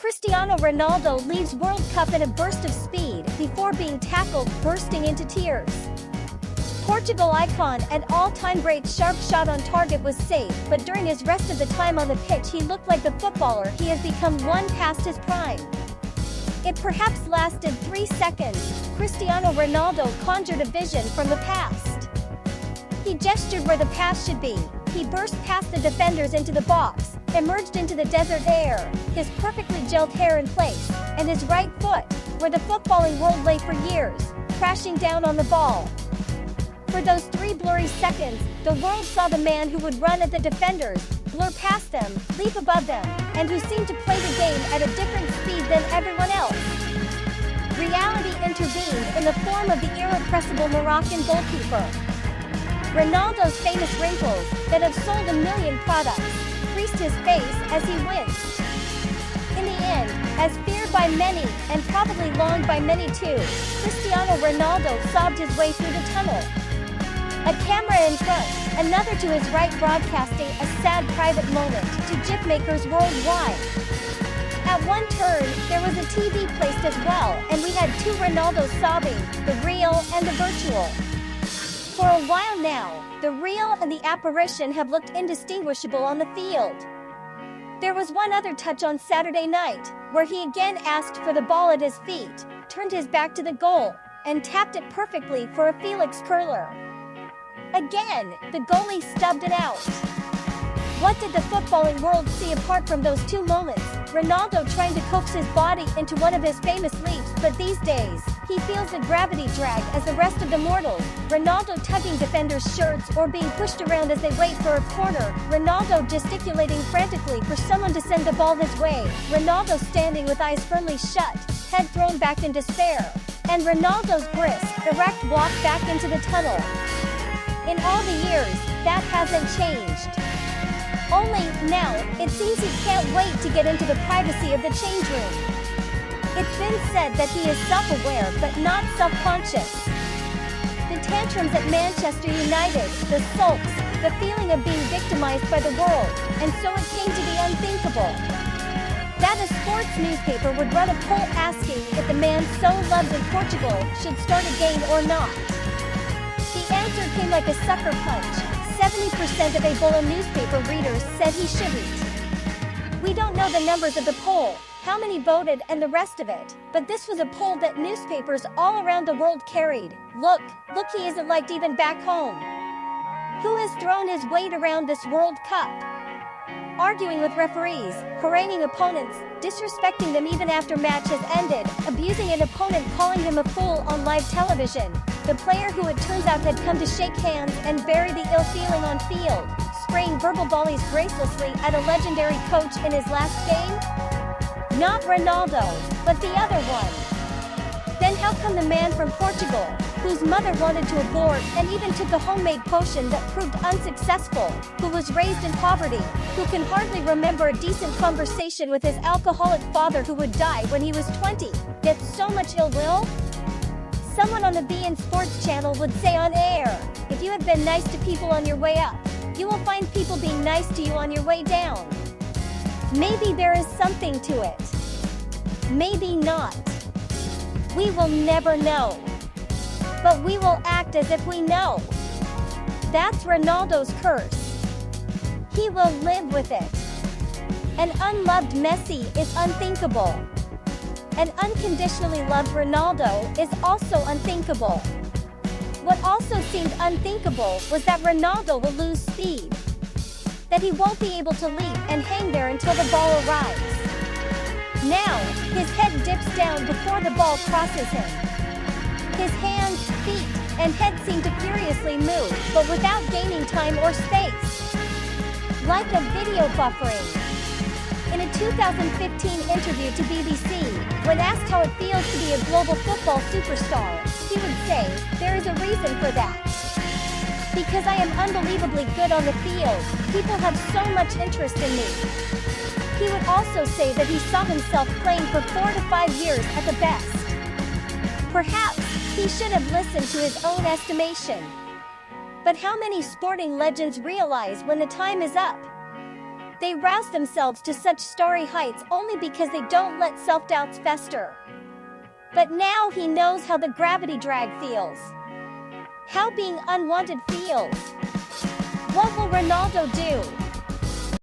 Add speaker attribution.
Speaker 1: Cristiano Ronaldo leaves World Cup in a burst of speed before being tackled, bursting into tears. Portugal icon and all-time great sharp shot on target was safe, but during his rest of the time on the pitch he looked like the footballer he has become one past his prime. It perhaps lasted 3 seconds. Cristiano Ronaldo conjured a vision from the past. He gestured where the pass should be. He burst past the defenders into the box, emerged into the desert air, his perfectly gelled hair in place, and his right foot, where the footballing world lay for years, crashing down on the ball. For those 3 blurry seconds, the world saw the man who would run at the defenders, blur past them, leap above them, and who seemed to play the game at a different speed than everyone else. Reality intervened in the form of the irrepressible Moroccan goalkeeper. Ronaldo's famous wrinkles, that have sold 1 million products, creased his face as he winced. In the end, as feared by many, and probably longed by many too, Cristiano Ronaldo sobbed his way through the tunnel. A camera in front, another to his right, broadcasting a sad private moment to GIF makers worldwide. At one turn, there was a TV placed as well, and we had 2 Ronaldos sobbing, the real and the virtual. For a while now, the real and the apparition have looked indistinguishable on the field. There was one other touch on Saturday night, where he again asked for the ball at his feet, turned his back to the goal, and tapped it perfectly for a Felix curler. Again, the goalie stubbed it out. What did the footballing world see apart from those 2 moments? Ronaldo trying to coax his body into one of his famous leaps, but these days, he feels the gravity drag as the rest of the mortals. Ronaldo tugging defenders' shirts or being pushed around as they wait for a corner. Ronaldo gesticulating frantically for someone to send the ball his way. Ronaldo standing with eyes firmly shut, head thrown back in despair. And Ronaldo's brisk, erect walk back into the tunnel. In all the years, that hasn't changed. Only, now, it seems he can't wait to get into the privacy of the change room. It's been said that he is self-aware but not self-conscious. The tantrums at Manchester United, the sulks, the feeling of being victimized by the world, and so it came to the unthinkable. That a sports newspaper would run a poll asking if the man so loved in Portugal should start again or not. The answer came like a sucker punch. 70% of Ebola newspaper readers said he shouldn't. We don't know the numbers of the poll, how many voted and the rest of it, but this was a poll that newspapers all around the world carried. Look, he isn't liked even back home. Who has thrown his weight around this World Cup? Arguing with referees, haranguing opponents, disrespecting them even after match has ended, abusing an opponent, calling him a fool on live television. The player who it turns out had come to shake hands and bury the ill feeling on field, spraying verbal volleys gracelessly at a legendary coach in his last game? Not Ronaldo, but the other one. Then how come the man from Portugal, whose mother wanted to abort and even took a homemade potion that proved unsuccessful, who was raised in poverty, who can hardly remember a decent conversation with his alcoholic father who would die when he was 20, gets so much ill will? Someone on the beIN Sports channel would say on air, if you have been nice to people on your way up, you will find people being nice to you on your way down. Maybe there is something to it. Maybe not. We will never know. But we will act as if we know. That's Ronaldo's curse. He will live with it. An unloved Messi is unthinkable. An unconditionally loved Ronaldo is also unthinkable. What also seemed unthinkable was that Ronaldo will lose speed. That he won't be able to leap and hang there until the ball arrives. Now, his head dips down before the ball crosses him. His hands, feet, and head seem to furiously move, but without gaining time or space. Like a video buffering. In a 2015 interview to BBC, when asked how it feels to be a global football superstar, he would say, "There is a reason for that. Because I am unbelievably good on the field, people have so much interest in me." He would also say that he saw himself playing for 4 to 5 years at the best. Perhaps, he should have listened to his own estimation. But how many sporting legends realize when the time is up? They rouse themselves to such starry heights only because they don't let self-doubts fester. But now he knows how the gravity drag feels. How being unwanted feels. What will Ronaldo do?